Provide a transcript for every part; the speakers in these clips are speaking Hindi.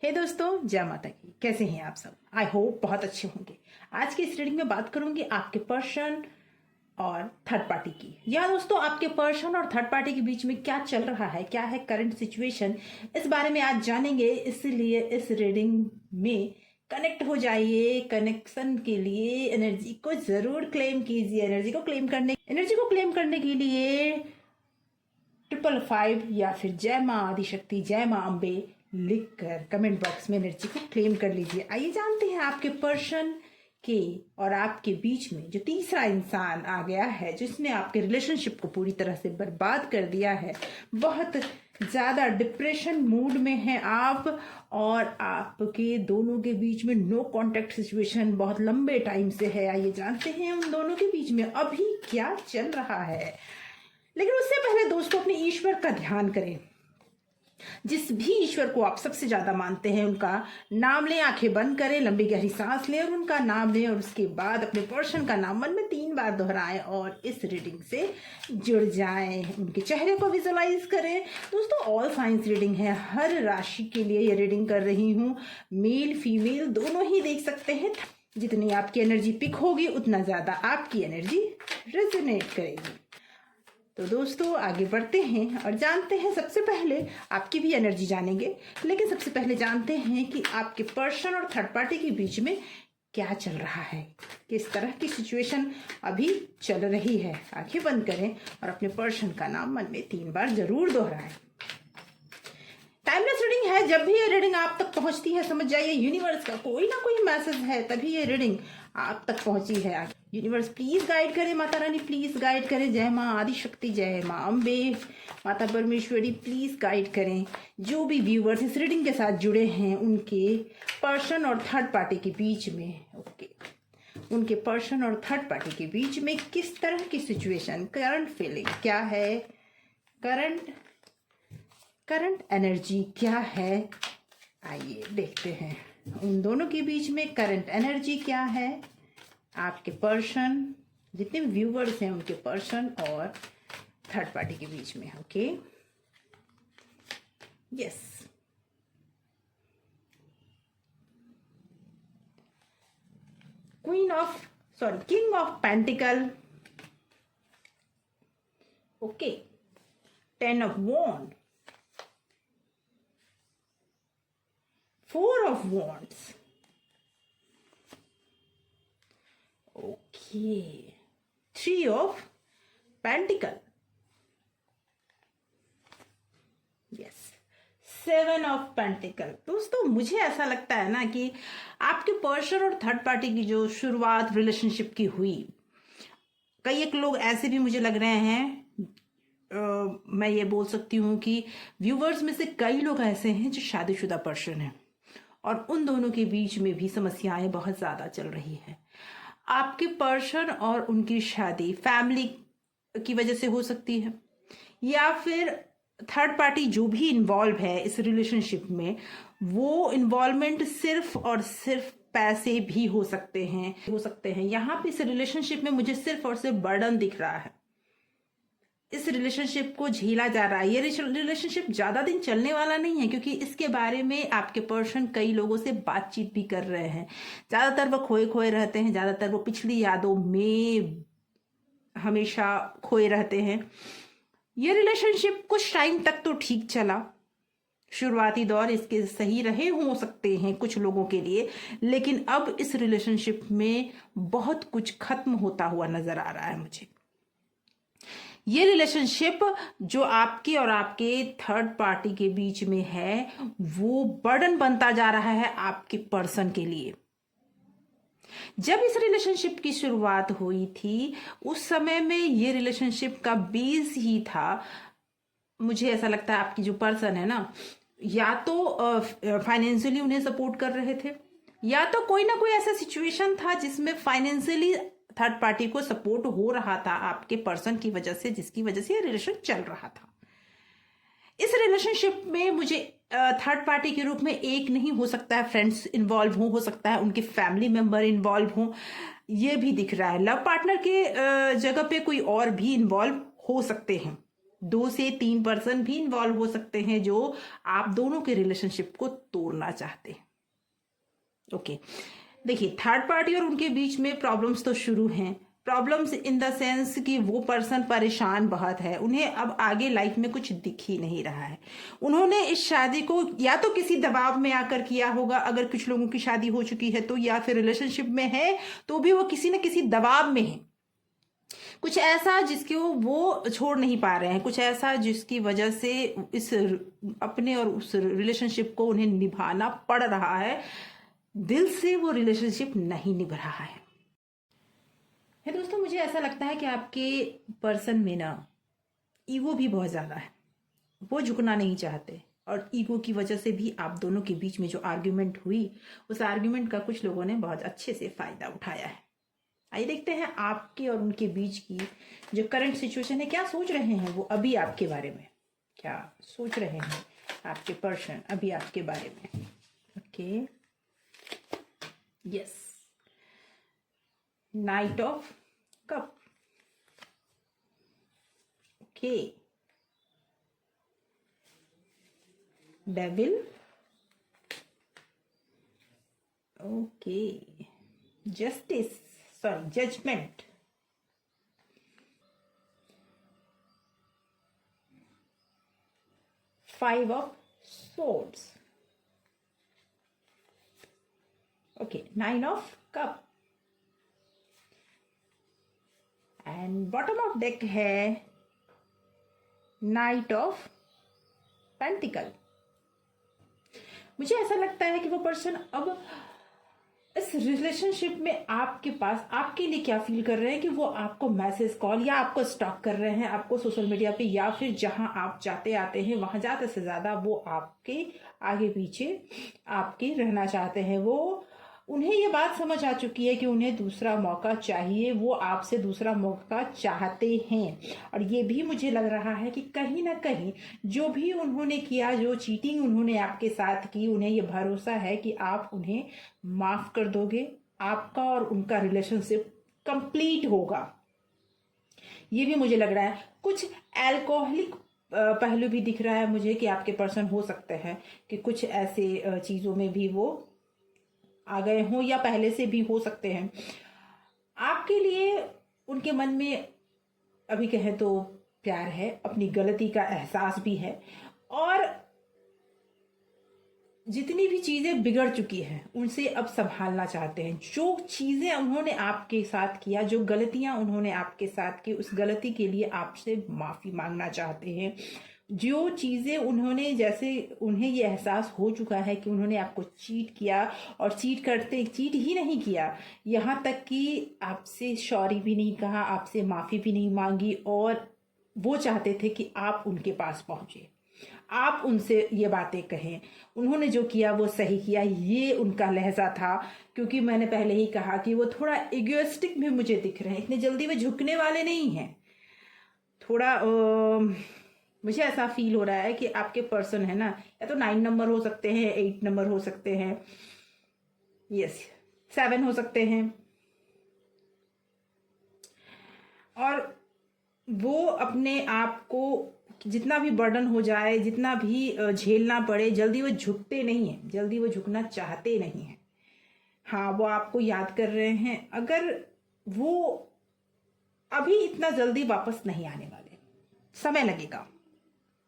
हे दोस्तों, जय माता की। कैसे हैं आप सब? आई होप बहुत अच्छे होंगे। आज की इस रीडिंग में बात करूंगी आपके पर्सन और थर्ड पार्टी की। या दोस्तों, आपके पर्सन और थर्ड पार्टी के बीच में क्या चल रहा है, क्या है करंट सिचुएशन, इस बारे में आज जानेंगे। इसलिए इस रीडिंग में कनेक्ट हो जाइए। कनेक्शन के लिए एनर्जी को जरूर क्लेम कीजिए। एनर्जी को क्लेम करने के लिए 555 या फिर जय माँ आदिशक्ति, जय माँ अम्बे लिखकर कमेंट बॉक्स में एनर्जी को क्लेम कर लीजिए। आइए जानते हैं आपके पर्सन के और आपके बीच में जो तीसरा इंसान आ गया है, जिसने आपके रिलेशनशिप को पूरी तरह से बर्बाद कर दिया है। बहुत ज्यादा डिप्रेशन मूड में है आप, और आपके दोनों के बीच में नो कांटेक्ट सिचुएशन बहुत लंबे टाइम से है। आइए जानते हैं उन दोनों के बीच में अभी क्या चल रहा है। लेकिन उससे पहले दोस्तों, अपने ईश्वर का ध्यान करें। जिस भी ईश्वर को आप सबसे ज्यादा मानते हैं उनका नाम लें। आंखें बंद करें, लंबी गहरी सांस लें और उनका नाम लें, और उसके बाद अपने पर्सन का नाम मन में 3 बार दोहराएं और इस रीडिंग से जुड़ जाएं। उनके चेहरे को विजुअलाइज करें। दोस्तों, ऑल साइंस रीडिंग है, हर राशि के लिए ये रीडिंग कर रही हूँ। मेल फीमेल दोनों ही देख सकते हैं। जितनी आपकी एनर्जी पिक होगी उतना ज्यादा आपकी एनर्जी रेजोनेट करेगी। तो दोस्तों, आगे बढ़ते हैं और जानते हैं। सबसे पहले आपकी भी एनर्जी जानेंगे, लेकिन सबसे पहले जानते हैं कि आपके पर्सन और थर्ड पार्टी के बीच में क्या चल रहा है, किस तरह की सिचुएशन अभी चल रही है। आंखें बंद करें और अपने पर्सन का नाम मन में 3 बार जरूर दोहराएं। टाइमलेस रीडिंग है। जब भी ये रीडिंग आप तक पहुंचती है, समझ जाइए यूनिवर्स का कोई ना कोई मैसेज है, तभी ये रीडिंग आप तक पहुंची है। यूनिवर्स प्लीज गाइड करें, माता रानी प्लीज गाइड करें। जय माँ आदिशक्ति, जय माँ अम्बे, माता परमेश्वरी प्लीज गाइड करें। जो भी व्यूअर्स इस रीडिंग के साथ जुड़े हैं, उनके पर्सन और थर्ड पार्टी के बीच में उनके पर्सन और थर्ड पार्टी के बीच में किस तरह की सिचुएशन, करंट फीलिंग क्या है, करंट एनर्जी क्या है, आइए देखते हैं। उन दोनों के बीच में करंट एनर्जी क्या है। आपके पर्सन, जितने भी व्यूअर्स हैं उनके पर्सन और थर्ड पार्टी के बीच में। Okay, yes. King of pentacle. Okay, 10 of wand, 4 of wands. Okay. 3 of pentacle. Yes. 7 of pentacle. दोस्तों, मुझे ऐसा लगता है ना कि आपके पर्सन और थर्ड पार्टी की जो शुरुआत रिलेशनशिप की हुई, कई एक लोग ऐसे भी मुझे लग रहे हैं, मैं ये बोल सकती हूँ कि व्यूवर्स में से कई लोग ऐसे हैं जो शादीशुदा पर्सन हैं, और उन दोनों के बीच में भी समस्याएं बहुत ज्यादा चल रही है। आपके पर्सन और उनकी शादी फैमिली की वजह से हो सकती है, या फिर थर्ड पार्टी जो भी इन्वॉल्व है इस रिलेशनशिप में, वो इन्वॉल्वमेंट सिर्फ और सिर्फ पैसे भी हो सकते हैं। यहाँ पे इस रिलेशनशिप में मुझे सिर्फ और सिर्फ बर्डन दिख रहा है। इस रिलेशनशिप को झेला जा रहा है। ये रिलेशनशिप ज्यादा दिन चलने वाला नहीं है, क्योंकि इसके बारे में आपके पर्सन कई लोगों से बातचीत भी कर रहे हैं। ज्यादातर वो खोए रहते हैं, ज्यादातर वो पिछली यादों में हमेशा खोए रहते हैं। ये रिलेशनशिप कुछ टाइम तक तो ठीक चला, शुरुआती दौर इसके सही रहे हो सकते हैं कुछ लोगों के लिए, लेकिन अब इस रिलेशनशिप में बहुत कुछ खत्म होता हुआ नजर आ रहा है मुझे। ये रिलेशनशिप जो आपके और आपके थर्ड पार्टी के बीच में है, वो बर्डन बनता जा रहा है आपके पर्सन के लिए। जब इस रिलेशनशिप की शुरुआत हुई थी, उस समय में ये रिलेशनशिप का बेस ही था, मुझे ऐसा लगता है आपकी जो पर्सन है ना, या तो फाइनेंशियली उन्हें सपोर्ट कर रहे थे, या तो कोई ना कोई ऐसा सिचुएशन था जिसमें फाइनेंशियली थर्ड पार्टी को सपोर्ट हो रहा था आपके पर्सन की वजह से, जिसकी वजह से ये रिलेशन चल रहा था। इस रिलेशनशिप में मुझे थर्ड पार्टी के रूप में एक नहीं, हो सकता है फ्रेंड्स इन्वॉल्व हो सकता है उनके फैमिली मेंबर इन्वॉल्व हो, ये भी दिख रहा है। लव पार्टनर के जगह पे कोई और भी इन्वॉल्व हो सकते हैं, 2 से 3 पर्सन भी इन्वॉल्व हो सकते हैं जो आप दोनों के रिलेशनशिप को तोड़ना चाहते हैं। ओके, देखिए थर्ड पार्टी और उनके बीच में प्रॉब्लम्स तो शुरू हैं। प्रॉब्लम्स इन द सेंस कि वो पर्सन परेशान बहुत है, उन्हें अब आगे लाइफ में कुछ दिख ही नहीं रहा है। उन्होंने इस शादी को या तो किसी दबाव में आकर किया होगा, अगर कुछ लोगों की शादी हो चुकी है तो, या फिर रिलेशनशिप में है तो भी वो किसी न किसी दबाव में है। कुछ ऐसा जिसको वो छोड़ नहीं पा रहे हैं, कुछ ऐसा जिसकी वजह से इस अपने और उस रिलेशनशिप को उन्हें निभाना पड़ रहा है। दिल से वो रिलेशनशिप नहीं निभ रहा है। दोस्तों, मुझे ऐसा लगता है कि आपके पर्सन में ना ईगो भी बहुत ज़्यादा है। वो झुकना नहीं चाहते और ईगो की वजह से भी आप दोनों के बीच में जो आर्ग्यूमेंट हुई, उस आर्ग्यूमेंट का कुछ लोगों ने बहुत अच्छे से फायदा उठाया है। आइए देखते हैं आपके और उनके बीच की जो करंट सिचुएशन है, क्या सोच रहे हैं वो अभी आपके बारे में, क्या सोच रहे हैं आपके पर्सन अभी आपके बारे में। Okay, yes, knight of cup. Okay, devil. Okay, justice, sorry, judgement. Five of swords. Okay, 9 of cup. And bottom of deck है नाइट ऑफ पेंटिकल। मुझे ऐसा लगता है कि वो पर्सन अब इस रिलेशनशिप में आपके पास आपके लिए क्या फील कर रहे हैं कि वो आपको मैसेज, कॉल या आपको स्टॉक कर रहे हैं, आपको सोशल मीडिया पे या फिर जहां आप जाते आते हैं वहां ज्यादा से ज्यादा वो आपके आगे पीछे आपके रहना चाहते हैं। वो उन्हें ये बात समझ आ चुकी है कि उन्हें दूसरा मौका चाहिए, वो आपसे दूसरा मौका चाहते हैं। और ये भी मुझे लग रहा है कि कहीं ना कहीं जो भी उन्होंने किया, जो चीटिंग उन्होंने आपके साथ की, उन्हें ये भरोसा है कि आप उन्हें माफ कर दोगे, आपका और उनका रिलेशनशिप कंप्लीट होगा। ये भी मुझे लग रहा है। कुछ एल्कोहलिक पहलू भी दिख रहा है मुझे कि आपके पर्सन हो सकते हैं कि कुछ ऐसे चीजों में भी वो आ गए हों या पहले से भी हो सकते हैं। आपके लिए उनके मन में अभी कहें तो प्यार है, अपनी गलती का एहसास भी है, और जितनी भी चीजें बिगड़ चुकी हैं उनसे अब संभालना चाहते हैं। जो चीजें उन्होंने आपके साथ किया, जो गलतियां उन्होंने आपके साथ की, उस गलती के लिए आपसे माफी मांगना चाहते हैं। जो चीजें उन्होंने, जैसे उन्हें ये एहसास हो चुका है कि उन्होंने आपको चीट किया, और चीट ही नहीं किया, यहाँ तक कि आपसे सॉरी भी नहीं कहा, आपसे माफी भी नहीं मांगी, और वो चाहते थे कि आप उनके पास पहुंचे, आप उनसे ये बातें कहें। उन्होंने जो किया वो सही किया, ये उनका लहजा था। क्योंकि मैंने पहले ही कहा कि वो थोड़ा इगोइस्टिक भी मुझे दिख रहे हैं, इतने जल्दी वो झुकने वाले नहीं हैं। थोड़ा मुझे ऐसा फील हो रहा है कि आपके पर्सन है ना, या तो 9 नंबर हो सकते हैं, 8 नंबर हो सकते हैं, यस 7 हो सकते हैं, और वो अपने आप को जितना भी बर्डन हो जाए, जितना भी झेलना पड़े, जल्दी वो झुकते नहीं हैं, जल्दी वो झुकना चाहते नहीं हैं। हाँ, वो आपको याद कर रहे हैं। अगर वो अभी इतना जल्दी वापस नहीं आने वाले, समय लगेगा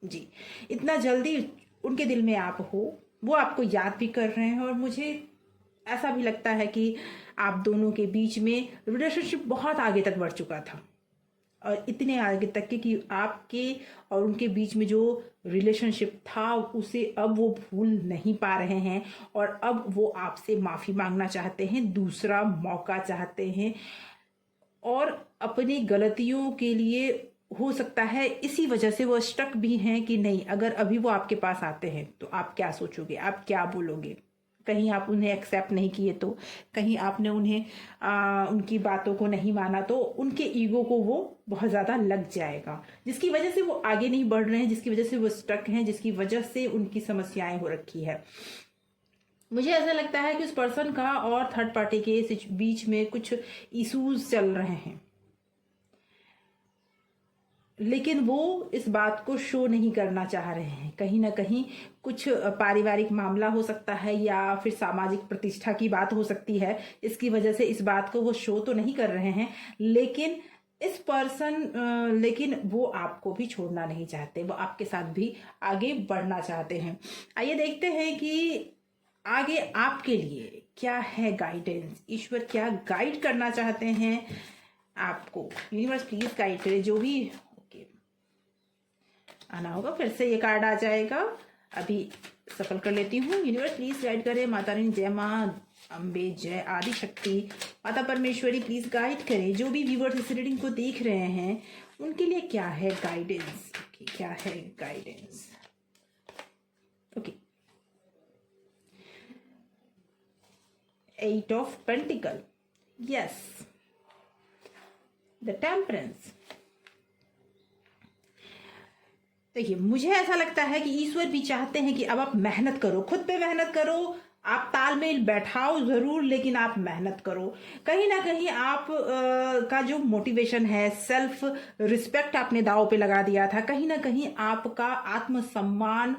जी। इतना जल्दी उनके दिल में आप हो, वो आपको याद भी कर रहे हैं। और मुझे ऐसा भी लगता है कि आप दोनों के बीच में रिलेशनशिप बहुत आगे तक बढ़ चुका था, और इतने आगे तक कि आपके और उनके बीच में जो रिलेशनशिप था उसे अब वो भूल नहीं पा रहे हैं, और अब वो आपसे माफी मांगना चाहते हैं, दूसरा मौका चाहते हैं, और अपनी गलतियों के लिए हो सकता है इसी वजह से वो स्टक भी हैं कि नहीं, अगर अभी वो आपके पास आते हैं तो आप क्या सोचोगे, आप क्या बोलोगे। कहीं आप उन्हें एक्सेप्ट नहीं किए तो, कहीं आपने उन्हें उनकी बातों को नहीं माना तो उनके ईगो को वो बहुत ज़्यादा लग जाएगा, जिसकी वजह से वो आगे नहीं बढ़ रहे हैं, जिसकी वजह से वो स्टक हैं, जिसकी वजह से उनकी समस्याएं हो रखी है। मुझे ऐसा लगता है कि उस पर्सन का और थर्ड पार्टी के बीच में कुछ इश्यूज चल रहे हैं। लेकिन वो इस बात को शो नहीं करना चाह रहे हैं। कहीं ना कहीं कुछ पारिवारिक मामला हो सकता है या फिर सामाजिक प्रतिष्ठा की बात हो सकती है, इसकी वजह से इस बात को वो शो तो नहीं कर रहे हैं। लेकिन लेकिन वो आपको भी छोड़ना नहीं चाहते, वो आपके साथ भी आगे बढ़ना चाहते हैं। आइए देखते हैं कि आगे आपके लिए क्या है गाइडेंस, ईश्वर क्या गाइड करना चाहते हैं आपको। यूनिवर्स प्लीज गाइड करे जो भी आना होगा। फिर से ये कार्ड आ जाएगा, अभी सफल कर लेती हूँ। यूनिवर्स प्लीज गाइड करे। माता रानी जय माँ अम्बे, जय आदि शक्ति, माता परमेश्वरी प्लीज गाइड करें जो भी व्यूअर्स इस रीडिंग को देख रहे हैं उनके लिए क्या है गाइडेंस। क्या है guidance. Okay, 8 of pentacle, yes, the temperance. देखिए, मुझे ऐसा लगता है कि ईश्वर भी चाहते हैं कि अब आप मेहनत करो, खुद पे मेहनत करो, आप तालमेल बैठाओ जरूर, लेकिन आप मेहनत करो। कहीं ना कहीं आप का जो मोटिवेशन है, सेल्फ रिस्पेक्ट आपने दांव पे लगा दिया था। कहीं ना कहीं आपका आत्मसम्मान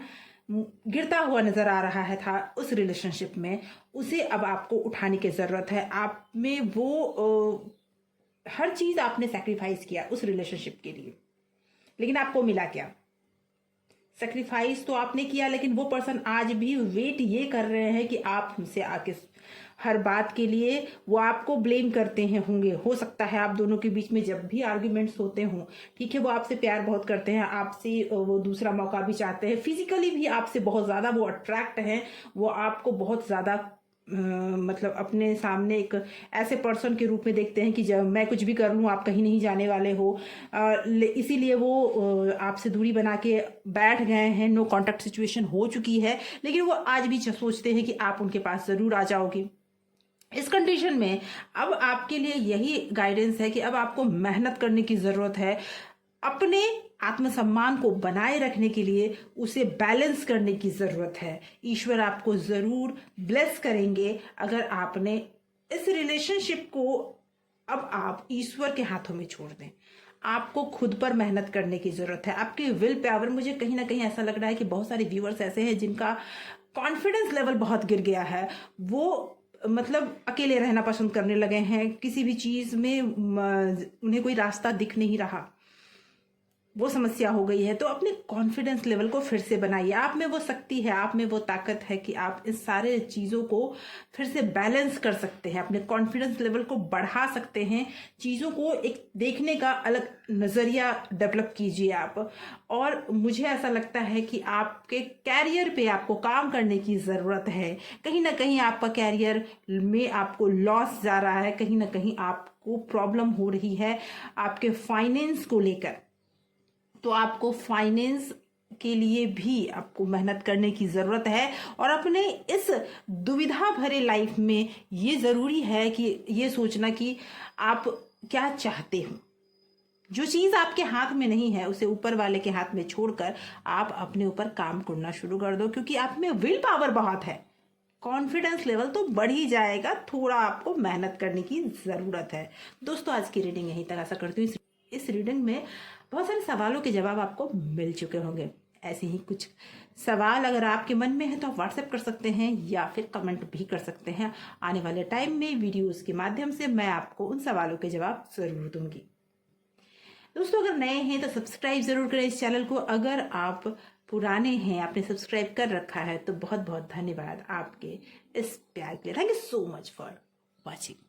गिरता हुआ नजर आ रहा है था उस रिलेशनशिप में, उसे अब आपको उठाने की जरूरत है। आप में वो हर चीज आपने सैक्रिफाइस किया उस रिलेशनशिप के लिए, लेकिन आपको मिला क्या? सेक्रीफाइस तो आपने किया, लेकिन वो पर्सन आज भी वेट ये कर रहे हैं कि आप हमसे आके हर बात के लिए वो आपको ब्लेम करते हैं होंगे। हो सकता है आप दोनों के बीच में जब भी आर्ग्यूमेंट्स होते हों, ठीक है, वो आपसे प्यार बहुत करते हैं, आपसे वो दूसरा मौका भी चाहते हैं, फिजिकली भी आपसे बहुत ज्यादा वो अट्रैक्ट हैं, वो आपको बहुत ज्यादा मतलब अपने सामने एक ऐसे पर्सन के रूप में देखते हैं कि जब मैं कुछ भी कर लूँ आप कहीं नहीं जाने वाले हो। इसीलिए वो आपसे दूरी बना के बैठ गए हैं, नो कांटेक्ट सिचुएशन हो चुकी है, लेकिन वो आज भी सोचते हैं कि आप उनके पास जरूर आ जाओगे। इस कंडीशन में अब आपके लिए यही गाइडेंस है कि अब आपको मेहनत करने की जरूरत है। अपने आत्मसम्मान को बनाए रखने के लिए उसे बैलेंस करने की जरूरत है। ईश्वर आपको जरूर ब्लेस करेंगे अगर आपने इस रिलेशनशिप को अब आप ईश्वर के हाथों में छोड़ दें। आपको खुद पर मेहनत करने की जरूरत है, आपकी विल पावर। मुझे कहीं ना कहीं ऐसा लग रहा है कि बहुत सारे व्यूअर्स ऐसे हैं जिनका कॉन्फिडेंस लेवल बहुत गिर गया है। वो मतलब अकेले रहना पसंद करने लगे हैं, किसी भी चीज में उन्हें कोई रास्ता दिख नहीं रहा, वो समस्या हो गई है। तो अपने कॉन्फिडेंस लेवल को फिर से बनाइए। आप में वो शक्ति है, आप में वो ताकत है कि आप इस सारे चीज़ों को फिर से बैलेंस कर सकते हैं, अपने कॉन्फिडेंस लेवल को बढ़ा सकते हैं, चीज़ों को एक देखने का अलग नज़रिया डेवलप कीजिए आप। और मुझे ऐसा लगता है कि आपके कैरियर पे आपको काम करने की ज़रूरत है। कहीं ना कहीं आपका कैरियर में आपको लॉस जा रहा है, कहीं ना कहीं आपको प्रॉब्लम हो रही है आपके फाइनेंस को लेकर। तो आपको फाइनेंस के लिए भी आपको मेहनत करने की जरूरत है। और अपने इस दुविधा भरे लाइफ में ये जरूरी है कि ये सोचना कि आप क्या चाहते हो। जो चीज आपके हाथ में नहीं है उसे ऊपर वाले के हाथ में छोड़कर आप अपने ऊपर काम करना शुरू कर दो, क्योंकि आप में विल पावर बहुत है, कॉन्फिडेंस लेवल तो बढ़ ही जाएगा, थोड़ा आपको मेहनत करने की जरूरत है। दोस्तों, आज की रीडिंग यहीं तक। आशा करती हूँ इस रीडिंग में बहुत सारे सवालों के जवाब आपको मिल चुके होंगे। ऐसे ही कुछ सवाल अगर आपके मन में है तो आप व्हाट्सएप कर सकते हैं या फिर कमेंट भी कर सकते हैं। आने वाले टाइम में वीडियोस के माध्यम से मैं आपको उन सवालों के जवाब जरूर दूंगी। दोस्तों, अगर नए हैं तो सब्सक्राइब जरूर करें इस चैनल को। अगर आप पुराने हैं, आपने सब्सक्राइब कर रखा है, तो बहुत बहुत धन्यवाद आपके इस प्यार के लिए। Thank you so much for watching.